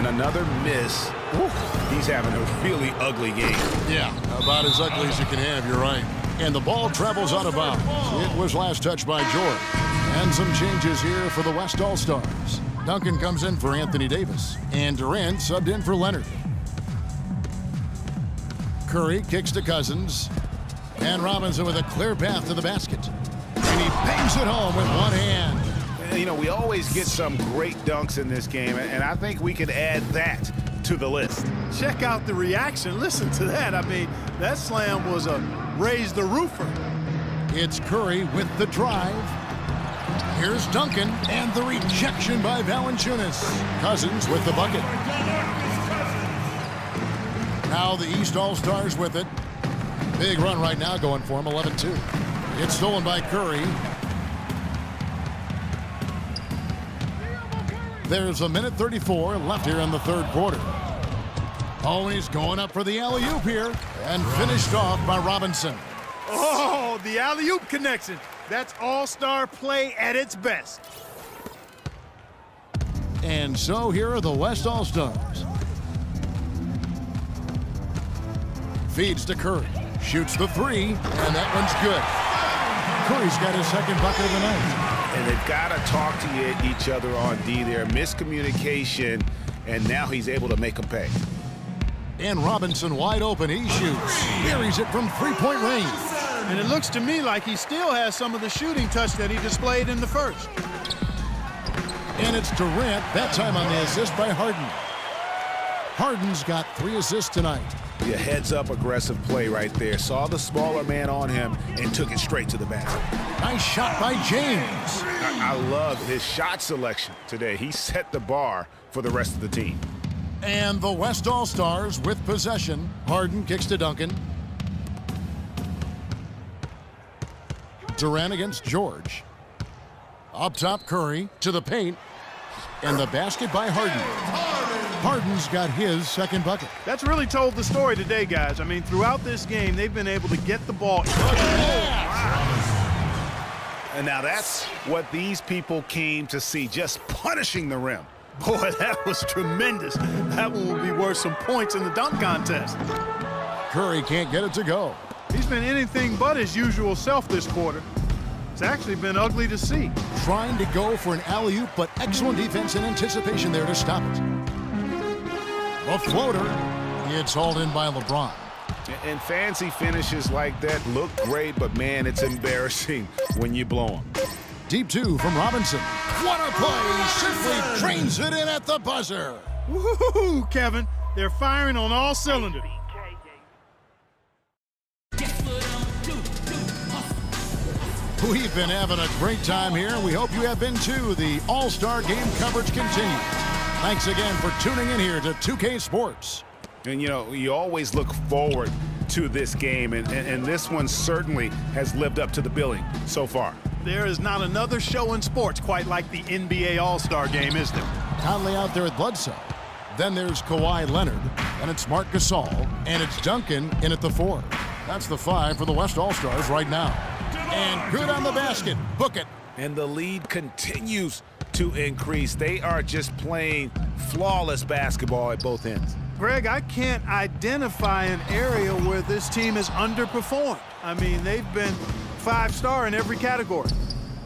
another miss. Ooh, he's having a really ugly game. Yeah, about as ugly as you can have, you're right. And the ball travels out of bounds. It was last touched by George. And some changes here for the West All-Stars. Duncan comes in for Anthony Davis. And Durant subbed in for Leonard. Curry kicks to Cousins. And Robinson with a clear path to the basket. And he bangs it home with one hand. You know, we always get some great dunks in this game, and I think we can add that to the list. Check out the reaction. Listen to that. I mean, that slam was a raise the roofer. It's Curry with the drive. Here's Duncan, and the rejection by Valanciunas. Cousins with the bucket. Now the East All-Stars with it. Big run right now going for him, 11-2. It's stolen by Curry. There's a minute 34 left here in the third quarter. Oh, he's going up for the alley-oop here, and finished off by Robinson. Oh, the alley-oop connection. That's all-star play at its best. And so here are the West All-Stars. Feeds to Curry. Shoots the three, and that one's good. Curry's got his second bucket of the night. And they've got to talk to each other on D there. Miscommunication, and now he's able to make them pay. And Robinson wide open. He shoots. Buries it from three-point range. And it looks to me like he still has some of the shooting touch that he displayed in the first. And it's Durant, that time on the assist by Harden. Harden's got 3 assists tonight. Yeah, heads-up aggressive play right there. Saw the smaller man on him and took it straight to the basket. Nice shot by James. I love his shot selection today. He set the bar for the rest of the team. And the West All-Stars with possession. Harden kicks to Duncan. Durant against George. Up top, Curry to the paint. And the basket by Harden. Harden's got his second bucket. That's really told the story today, guys. I mean, throughout this game, they've been able to get the ball. And now that's what these people came to see, just punishing the rim. Boy, that was tremendous. That one will be worth some points in the dunk contest. Curry can't get it to go. He's been anything but his usual self this quarter. It's actually been ugly to see. Trying to go for an alley-oop, but excellent defense and anticipation there to stop it. A floater. It's hauled in by LeBron. And fancy finishes like that look great, but man, it's embarrassing when you blow them. Deep 2 from Robinson. What a play! Simply drains it in at the buzzer. Woohoo, Kevin. They're firing on all cylinders. We've been having a great time here. We hope you have been too. The All-Star Game coverage continues. Thanks again for tuning in here to 2K Sports. And, you know, you always look forward to this game, and this one certainly has lived up to the billing so far. There is not another show in sports quite like the NBA All-Star Game, is there? Conley out there at Bledsoe. Then there's Kawhi Leonard, and it's Marc Gasol, and it's Duncan in at the 4. That's the 5 for the West All-Stars right now. And good on the basket. Book it. And the lead continues to increase. They are just playing flawless basketball at both ends. Greg, I can't identify an area where this team has underperformed. I mean, they've been 5-star in every category.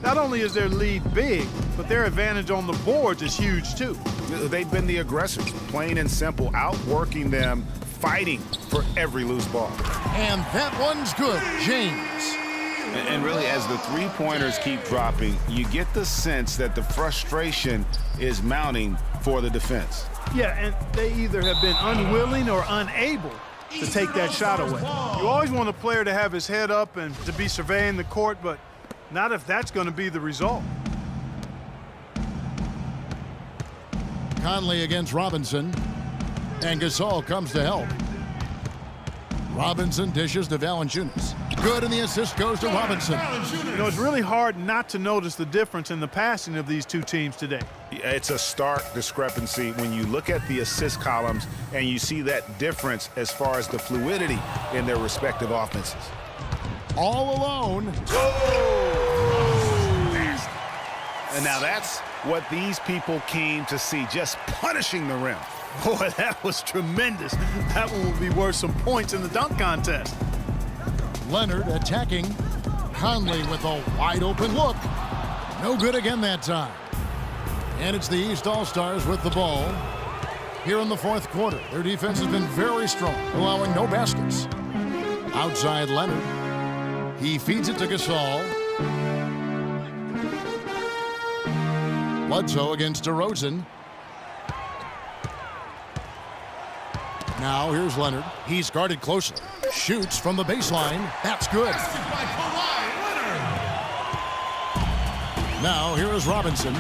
Not only is their lead big, but their advantage on the boards is huge too. They've been the aggressors, plain and simple, outworking them, fighting for every loose ball. And that one's good, James. And really, as the three-pointers keep dropping, you get the sense that the frustration is mounting for the defense. Yeah, and they either have been unwilling or unable to take that shot away. You always want a player to have his head up and to be surveying the court, but not if that's going to be the result. Conley against Robinson, and Gasol comes to help. Robinson dishes to Valanciunas. Good, and the assist goes to Robinson. You know, it's really hard not to notice the difference in the passing of these two teams today. It's a stark discrepancy when you look at the assist columns and you see that difference as far as the fluidity in their respective offenses. All alone. And now that's what these people came to see, just punishing the rim. Boy, that was tremendous. That one will be worth some points in the dunk contest. Leonard attacking. Conley with a wide open look. No good again that time. And it's the East All-Stars with the ball. Here in the fourth quarter, their defense has been very strong, allowing no baskets. Outside Leonard. He feeds it to Gasol. Bledsoe against DeRozan. Now here's Leonard. He's guarded closely. Shoots from the baseline. That's good. Now here is Robinson.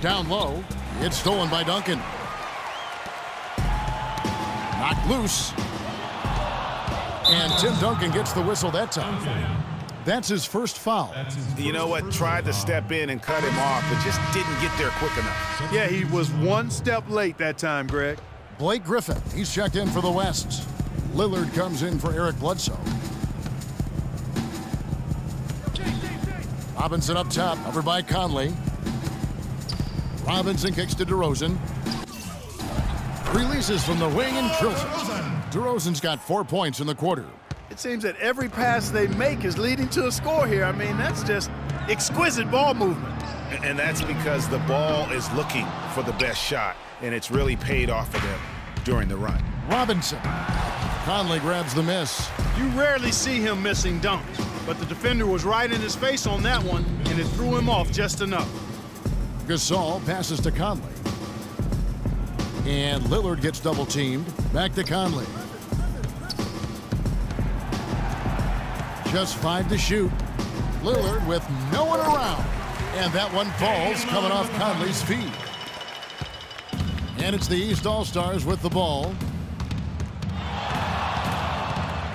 Down low. It's stolen by Duncan. Knocked loose. And Tim Duncan gets the whistle that time. That's his first foul. You know what? Tried to step in and cut him off, but just didn't get there quick enough. Yeah, he was one step late that time, Greg. Blake Griffin, he's checked in for the West. Lillard comes in for Eric Bledsoe. Robinson up top, covered by Conley. Robinson kicks to DeRozan. Releases from the wing and drills it. DeRozan's got 4 points in the quarter. It seems that every pass they make is leading to a score here. I mean, that's just exquisite ball movement. And that's because the ball is looking for the best shot, and it's really paid off for them during the run. Robinson. Conley grabs the miss. You rarely see him missing dunks, but the defender was right in his face on that one, and it threw him off just enough. Gasol passes to Conley. And Lillard gets double-teamed. Back to Conley. Just 5 to shoot. Lillard with no one around. And that one falls, coming off Conley's feet. And it's the East All-Stars with the ball.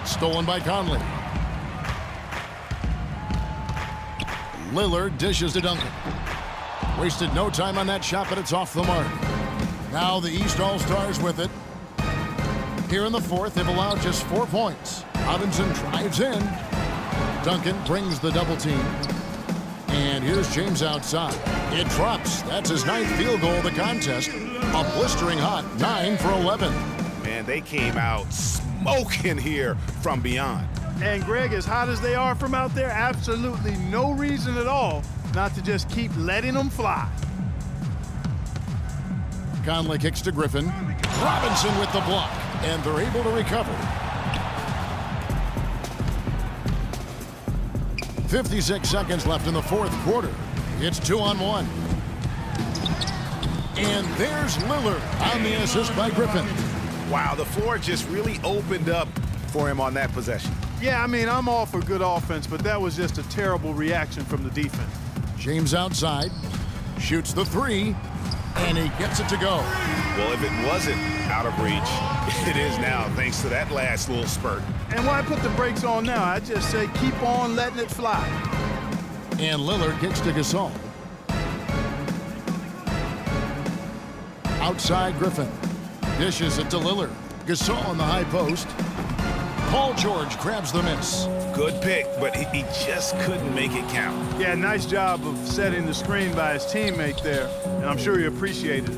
Stolen by Conley. Lillard dishes to Duncan. Wasted no time on that shot, but it's off the mark. Now the East All-Stars with it. Here in the fourth, they've allowed just 4 points. Robinson drives in. Duncan brings the double team. And here's James outside. It drops. That's his 9th field goal of the contest. A blistering hot 9 for 11. Man, they came out smoking here from beyond. And Greg, as hot as they are from out there, absolutely no reason at all not to just keep letting them fly. Conley kicks to Griffin. Robinson with the block. And they're able to recover. 56 seconds left in the fourth quarter. It's 2-on-1. And there's Lillard on the assist by Griffin. Wow, the floor just really opened up for him on that possession. Yeah, I mean, I'm all for good offense, but that was just a terrible reaction from the defense. James outside. Shoots the 3. And he gets it to go. Well, if it wasn't out of reach, it is now, thanks to that last little spurt. And why put the brakes on now? I just say keep on letting it fly. And Lillard kicks to Gasol. Outside Griffin. Dishes it to Lillard. Gasol on the high post. Paul George grabs the miss. Good pick, but he just couldn't make it count. Yeah, nice job of setting the screen by his teammate there, and I'm sure he appreciated it.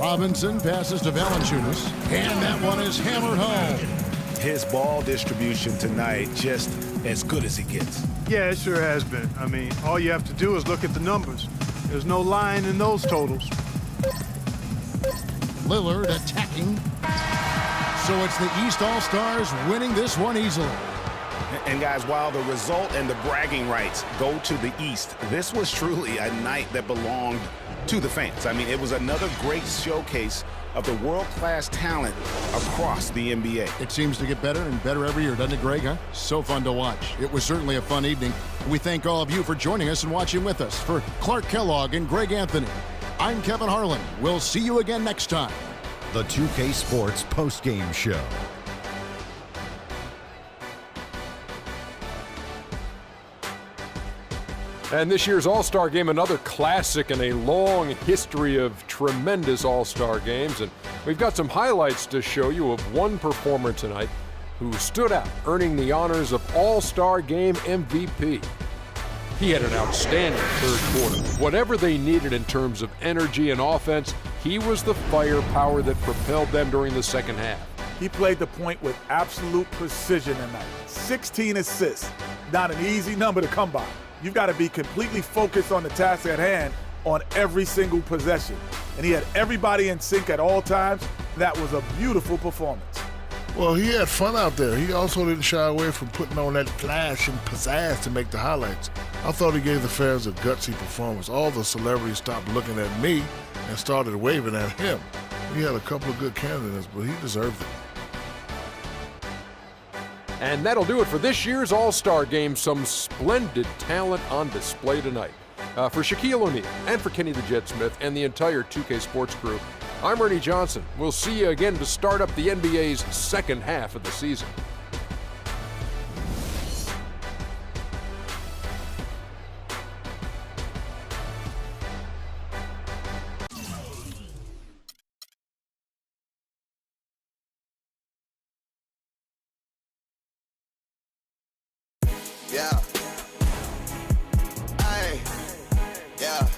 Robinson passes to Valanciunas, and that one is hammered home. His ball distribution tonight just as good as it gets. Yeah, it sure has been. I mean, all you have to do is look at the numbers. There's no lying in those totals. Lillard attacking. So it's the East All-Stars winning this one easily. And guys, while the result and the bragging rights go to the East, this was truly a night that belonged to the fans. I mean, it was another great showcase of the world-class talent across the NBA. It seems to get better and better every year, doesn't it, Greg? Huh? So fun to watch. It was certainly a fun evening. We thank all of you for joining us and watching with us. For Clark Kellogg and Greg Anthony, I'm Kevin Harlan. We'll see you again next time. The 2K Sports postgame show. And this year's All-Star Game, another classic in a long history of tremendous All-Star Games. And we've got some highlights to show you of one performer tonight who stood out, earning the honors of All-Star Game MVP. He had an outstanding third quarter. Whatever they needed in terms of energy and offense, he was the firepower that propelled them during the second half. He played the point with absolute precision tonight. 16 assists, not an easy number to come by. You've got to be completely focused on the task at hand on every single possession. And he had everybody in sync at all times. That was a beautiful performance. Well, he had fun out there. He also didn't shy away from putting on that flash and pizzazz to make the highlights. I thought he gave the fans a gutsy performance. All the celebrities stopped looking at me and started waving at him. He had a couple of good candidates, but he deserved it. And that'll do it for this year's All-Star Game. Some splendid talent on display tonight. For Shaquille O'Neal and for Kenny the Jet Smith and the entire 2K Sports crew, I'm Ernie Johnson. We'll see you again to start up the NBA's second half of the season. Yeah. Ay. Yeah.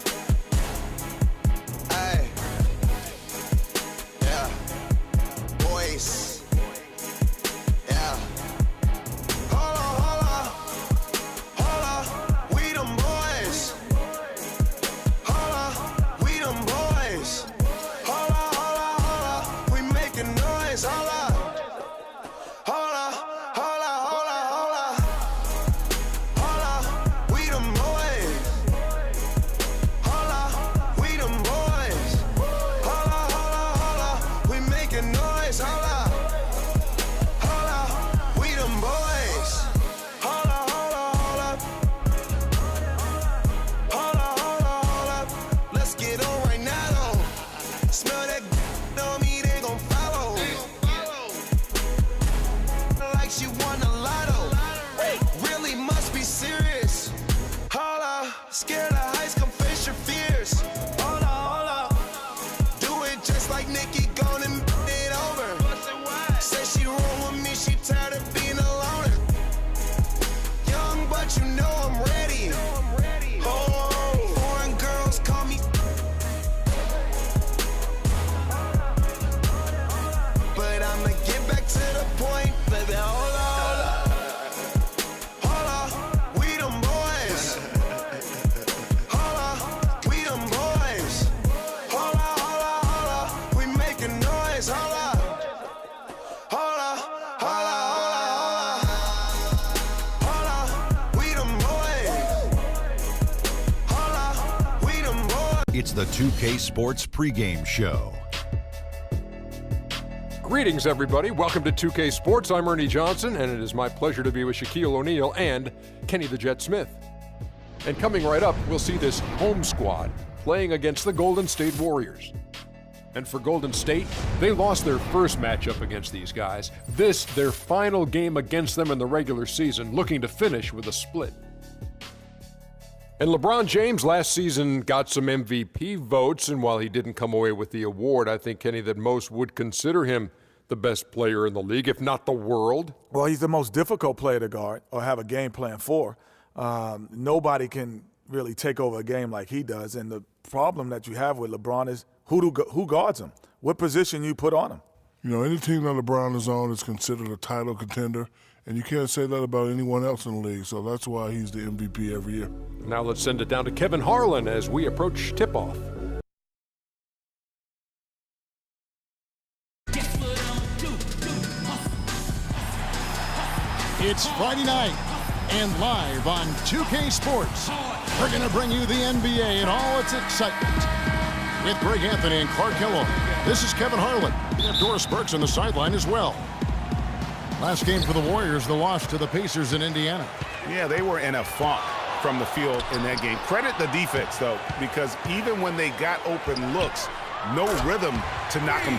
Ay. Yeah. Boys. Yeah. Hold on. Hold on. We them boys. Hold on. We them boys. Hold on. We making noise. Hold on. Scared of heights, come face your fears. Hold up. Do it just like Nikki, gone and it over. Say she roll with me, she tired of being a loner. Young, but you know I'm ready. Oh, foreign girls call me. But I'ma get back to the point, baby. Hold up. It's the 2K Sports pregame show. Greetings, everybody. Welcome to 2K Sports. I'm Ernie Johnson, and it is my pleasure to be with Shaquille O'Neal and Kenny the Jet Smith. And coming right up, we'll see this home squad playing against the Golden State Warriors. And for Golden State, they lost their first matchup against these guys. This, their final game against them in the regular season, looking to finish with a split. And LeBron James last season got some MVP votes, and while he didn't come away with the award, I think, Kenny, that most would consider him the best player in the league, if not the world. Well, he's the most difficult player to guard or have a game plan for. Nobody can really take over a game like he does, and the problem that you have with LeBron is who guards him, what position you put on him. You know, any team that LeBron is on is considered a title contender, and you can't say that about anyone else in the league, so that's why he's the MVP every year. Now let's send it down to Kevin Harlan as we approach tip-off. It's Friday night, and live on 2K Sports, we're going to bring you the NBA in all its excitement. With Greg Anthony and Clark Kellogg, this is Kevin Harlan. We have Doris Burks on the sideline as well. Last game for the Warriors, the loss to the Pacers in Indiana. Yeah, they were in a funk from the field in that game. Credit the defense, though, because even when they got open looks, no rhythm to knock them.